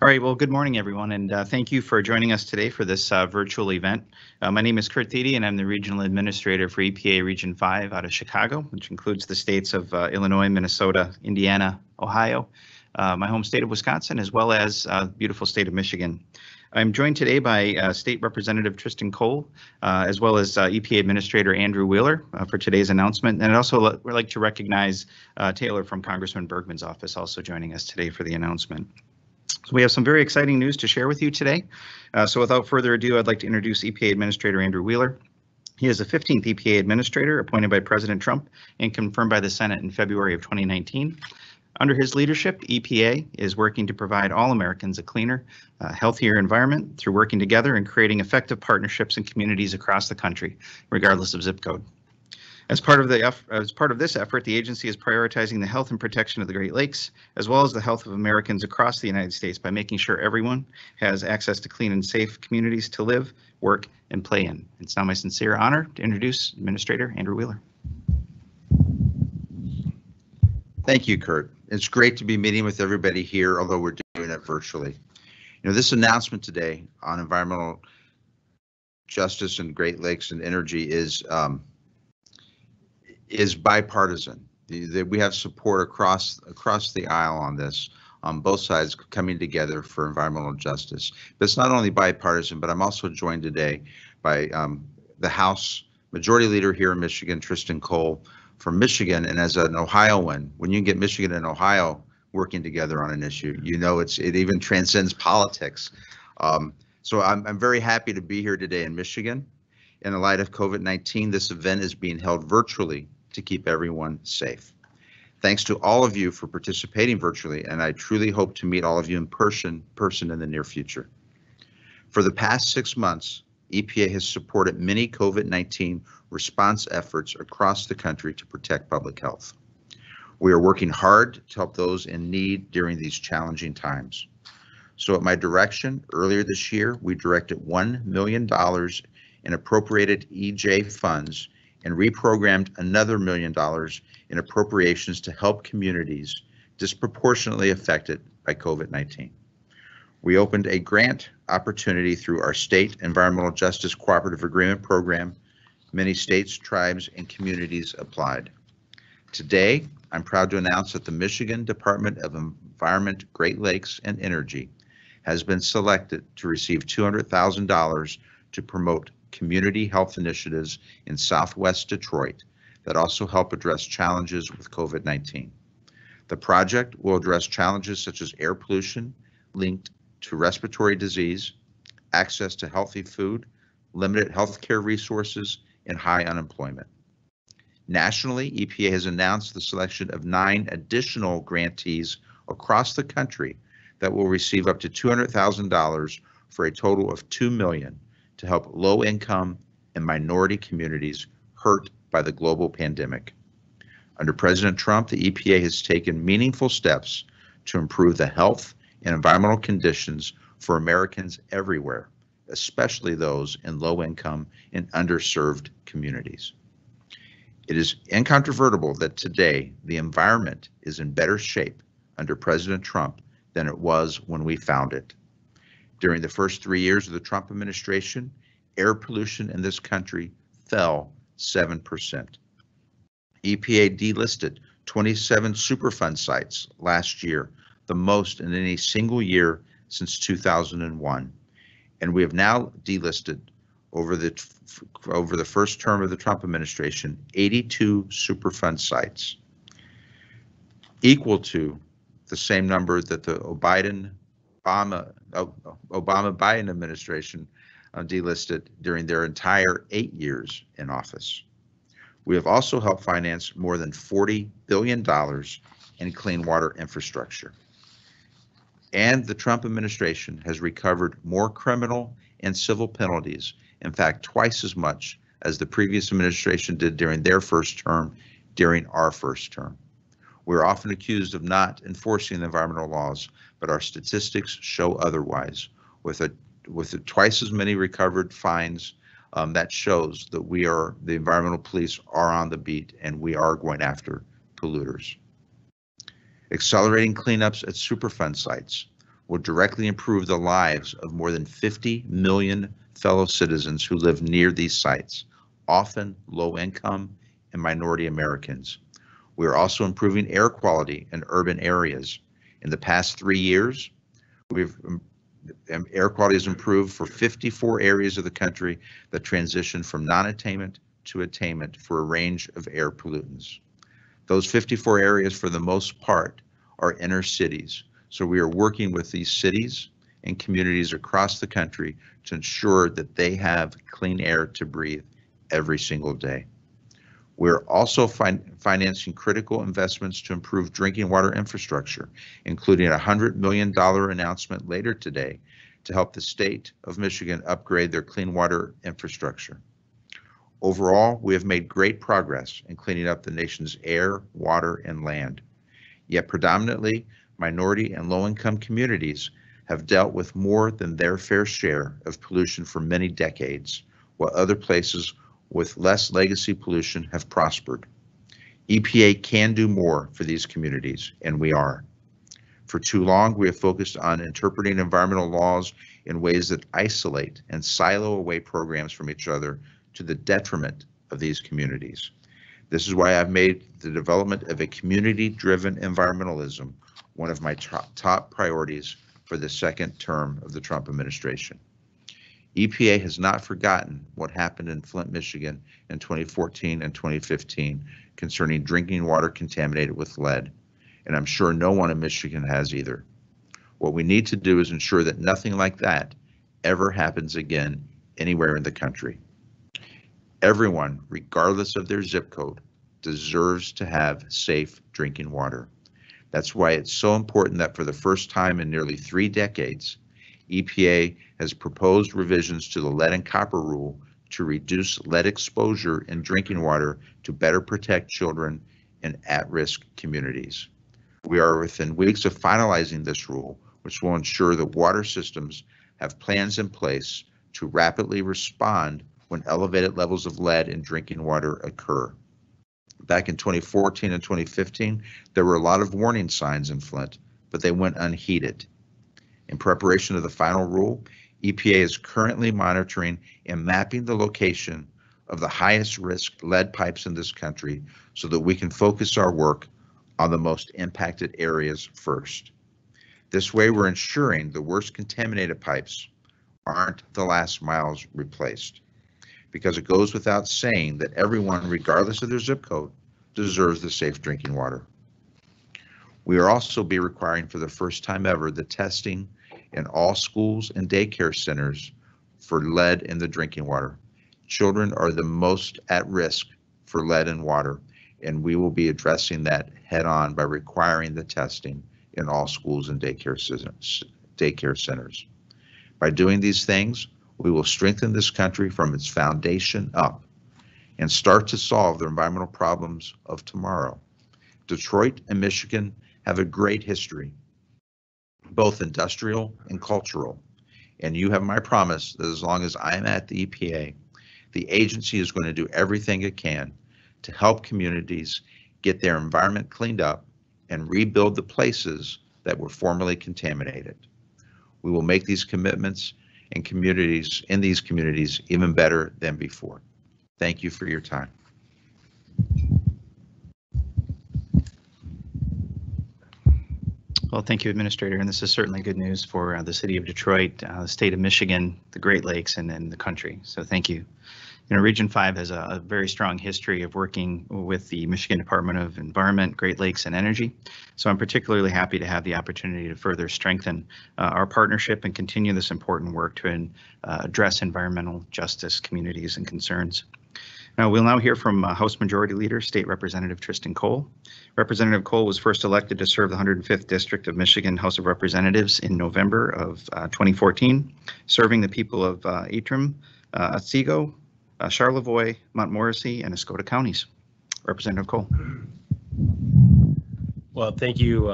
All right, well, good morning, everyone, and thank you for joining us today for this virtual event. My name is Kurt Thiede, and I'm the Regional Administrator for EPA Region 5 out of Chicago, which includes the states of Illinois, Minnesota, Indiana, Ohio, my home state of Wisconsin, as well as beautiful state of Michigan. I'm joined today by State Representative Triston Cole, as well as EPA Administrator Andrew Wheeler for today's announcement. And I'd also would like to recognize Taylor from Congressman Bergman's office, also joining us today for the announcement. So we have some very exciting news to share with you today. So without further ado, I'd like to introduce EPA Administrator Andrew Wheeler. He is the 15th EPA Administrator appointed by President Trump and confirmed by the Senate in February of 2019. Under his leadership, EPA is working to provide all Americans a cleaner, healthier environment through working together and creating effective partnerships in communities across the country, regardless of zip code. As part of this effort, the agency is prioritizing the health and protection of the Great Lakes, as well as the health of Americans across the United States by making sure everyone has access to clean and safe communities to live, work, and play in. It's now my sincere honor to introduce Administrator Andrew Wheeler. Thank you, Kurt. It's great to be meeting with everybody here, although we're doing it virtually. This announcement today on environmental justice and Great Lakes and energy is bipartisan. We have support across the aisle on this, on both sides coming together for environmental justice. But it's not only bipartisan, but I'm also joined today by the House Majority Leader here in Michigan, Triston Cole from Michigan. And as an Ohioan, when you get Michigan and Ohio working together on an issue, it even transcends politics. So I'm very happy to be here today in Michigan. In the light of COVID-19, this event is being held virtually to keep everyone safe. Thanks to all of you for participating virtually, and I truly hope to meet all of you in person in the near future. For the past 6 months, EPA has supported many COVID-19 response efforts across the country to protect public health. We are working hard to help those in need during these challenging times. So at my direction, earlier this year, we directed $1 million in appropriated EJ funds and reprogrammed another $1 million in appropriations to help communities disproportionately affected by COVID-19. We opened a grant opportunity through our State Environmental Justice Cooperative Agreement Program. Many states, tribes, and communities applied. Today, I'm proud to announce that the Michigan Department of Environment, Great Lakes, and Energy has been selected to receive $200,000 to promote community health initiatives in Southwest Detroit that also help address challenges with COVID-19. The project will address challenges such as air pollution linked to respiratory disease, access to healthy food, limited healthcare resources, and high unemployment. Nationally, EPA has announced the selection of 9 additional grantees across the country that will receive up to $200,000 for a total of $2 million to help low-income and minority communities hurt by the global pandemic. Under President Trump, the EPA has taken meaningful steps to improve the health and environmental conditions for Americans everywhere, especially those in low-income and underserved communities. It is incontrovertible that today the environment is in better shape under President Trump than it was when we found it. During the first 3 years of the Trump administration, air pollution in this country fell 7%. EPA delisted 27 Superfund sites last year, the most in any single year since 2001. And we have now delisted over the first term of the Trump administration, 82 Superfund sites, equal to the same number that the Obama-Biden administration delisted during their entire 8 years in office. We have also helped finance more than $40 billion in clean water infrastructure. And the Trump administration has recovered more criminal and civil penalties, in fact, twice as much as the previous administration did during their first term, during our first term. We're often accused of not enforcing the environmental laws, but our statistics show otherwise. With twice as many recovered fines, that shows that the environmental police are on the beat and we are going after polluters. Accelerating cleanups at Superfund sites will directly improve the lives of more than 50 million fellow citizens who live near these sites, often low income and minority Americans. We are also improving air quality in urban areas. In the past 3 years, air quality has improved for 54 areas of the country that transition from non-attainment to attainment for a range of air pollutants. Those 54 areas, for the most part, are inner cities. So we are working with these cities and communities across the country to ensure that they have clean air to breathe every single day. We're also financing critical investments to improve drinking water infrastructure, including a $100 million announcement later today to help the state of Michigan upgrade their clean water infrastructure. Overall, we have made great progress in cleaning up the nation's air, water, and land. Yet predominantly, minority and low-income communities have dealt with more than their fair share of pollution for many decades, while other places with less legacy pollution have prospered. EPA can do more for these communities, and we are. For too long, we have focused on interpreting environmental laws in ways that isolate and silo away programs from each other to the detriment of these communities. This is why I've made the development of a community-driven environmentalism one of my top priorities for the second term of the Trump administration. EPA has not forgotten what happened in Flint, Michigan in 2014 and 2015 concerning drinking water contaminated with lead, and I'm sure no one in Michigan has either. What we need to do is ensure that nothing like that ever happens again anywhere in the country. Everyone, regardless of their zip code, deserves to have safe drinking water. That's why it's so important that for the first time in nearly 3 decades, EPA has proposed revisions to the lead and copper rule to reduce lead exposure in drinking water to better protect children in at-risk communities. We are within weeks of finalizing this rule, which will ensure that water systems have plans in place to rapidly respond when elevated levels of lead in drinking water occur. Back in 2014 and 2015, there were a lot of warning signs in Flint, but they went unheeded. In preparation of the final rule, EPA is currently monitoring and mapping the location of the highest risk lead pipes in this country so that we can focus our work on the most impacted areas first. This way, we're ensuring the worst contaminated pipes aren't the last miles replaced, because it goes without saying that everyone, regardless of their zip code, deserves the safe drinking water. We are also be requiring for the first time ever the testing in all schools and daycare centers for lead in the drinking water. Children are the most at risk for lead in water, and we will be addressing that head on by requiring the testing in all schools and daycare centers. By doing these things, we will strengthen this country from its foundation up and start to solve the environmental problems of tomorrow. Detroit and Michigan have a great history, both industrial and cultural, and you have my promise that as long as I am at the EPA, the agency is going to do everything it can to help communities get their environment cleaned up and rebuild the places that were formerly contaminated. We will make these commitments in these communities even better than before. Thank you for your time. Well, thank you, Administrator, and this is certainly good news for the city of Detroit, the state of Michigan, the Great Lakes, and the country. So thank you. You know, Region 5 has a very strong history of working with the Michigan Department of Environment, Great Lakes, and Energy. So I'm particularly happy to have the opportunity to further strengthen our partnership and continue this important work to address environmental justice, communities, and concerns. Now, we'll now hear from House Majority Leader, State Representative Triston Cole. Representative Cole was first elected to serve the 105th District of Michigan House of Representatives in November of 2014, serving the people of Antrim, Otsego, Charlevoix, Montmorency, and Escota counties. Representative Cole. Well, thank you,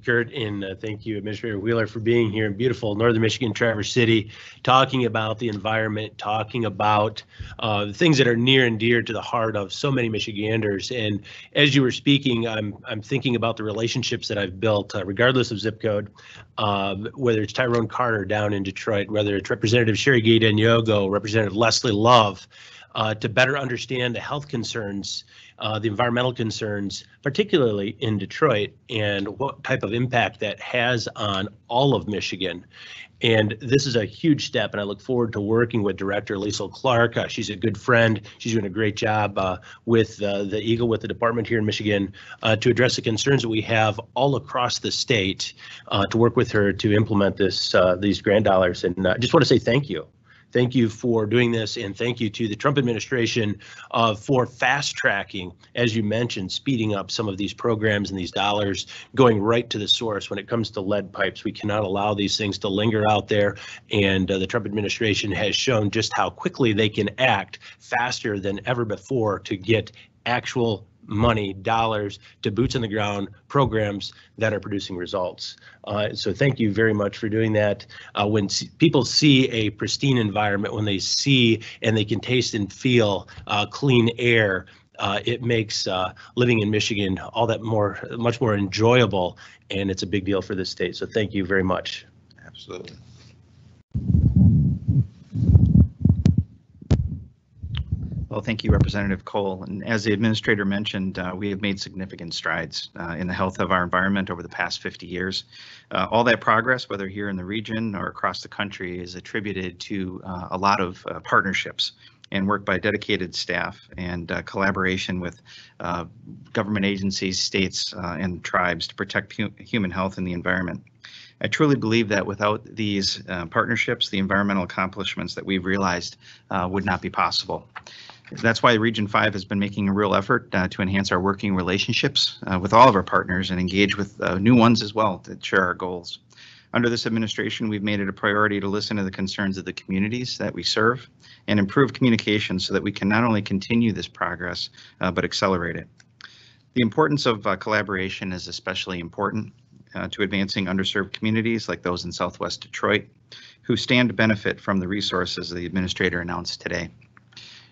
Kurt, and thank you, Administrator Wheeler, for being here in beautiful Northern Michigan, Traverse City, talking about the environment, talking about the things that are near and dear to the heart of so many Michiganders. And as you were speaking, I'm thinking about the relationships that I've built, regardless of zip code, whether it's Tyrone Carter down in Detroit, whether it's Representative Sherry Gay-Danyogo, Representative Leslie Love, to better understand the health concerns, the environmental concerns, particularly in Detroit, and what type of impact that has on all of Michigan. And this is a huge step, and I look forward to working with Director Liesl Clark. She's a good friend. She's doing a great job with the Eagle, with the department here in Michigan, to address the concerns that we have all across the state, to work with her to implement these grant dollars. And I just want to say thank you. Thank you for doing this, and thank you to the Trump administration for fast tracking, as you mentioned, speeding up some of these programs and these dollars, going right to the source when it comes to lead pipes. We cannot allow these things to linger out there, and the Trump administration has shown just how quickly they can act faster than ever before to get actual money, dollars to boots on the ground programs that are producing results. So thank you very much for doing that. When people see a pristine environment, when they see and they can taste and feel clean air, it makes living in Michigan all that much more enjoyable, and it's a big deal for this state. So thank you very much. Absolutely. Well, thank you, Representative Cole. And as the administrator mentioned, we have made significant strides in the health of our environment over the past 50 years. All that progress, whether here in the region or across the country, is attributed to a lot of partnerships and work by dedicated staff and collaboration with government agencies, states, and tribes to protect human health and the environment. I truly believe that without these partnerships, the environmental accomplishments that we've realized would not be possible. That's why Region 5 has been making a real effort to enhance our working relationships with all of our partners and engage with new ones as well to share our goals. Under this administration, we've made it a priority to listen to the concerns of the communities that we serve and improve communication so that we can not only continue this progress, but accelerate it. The importance of collaboration is especially important to advancing underserved communities like those in Southwest Detroit, who stand to benefit from the resources the administrator announced today.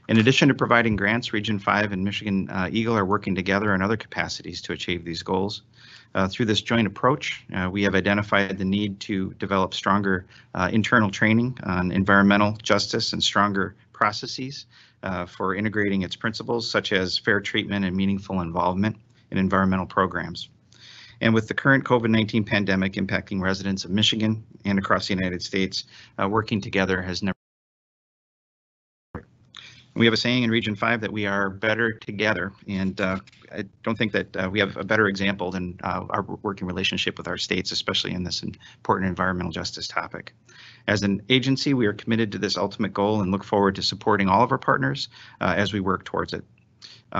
In addition to providing grants, Region 5 and Michigan Eagle are working together in other capacities to achieve these goals. Through this joint approach, we have identified the need to develop stronger internal training on environmental justice and stronger processes for integrating its principles, such as fair treatment and meaningful involvement in environmental programs. And with the current COVID-19 pandemic impacting residents of Michigan and across the United States, working together has never. We have a saying in Region 5 that we are better together, and I don't think that we have a better example than our working relationship with our states, especially in this important environmental justice topic. As an agency, we are committed to this ultimate goal and look forward to supporting all of our partners as we work towards it.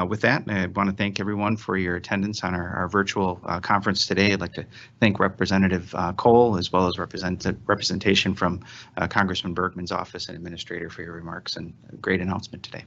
With that, I want to thank everyone for your attendance on our virtual conference today. I'd like to thank Representative Cole, as well as representation from Congressman Bergman's office and administrator for your remarks and a great announcement today.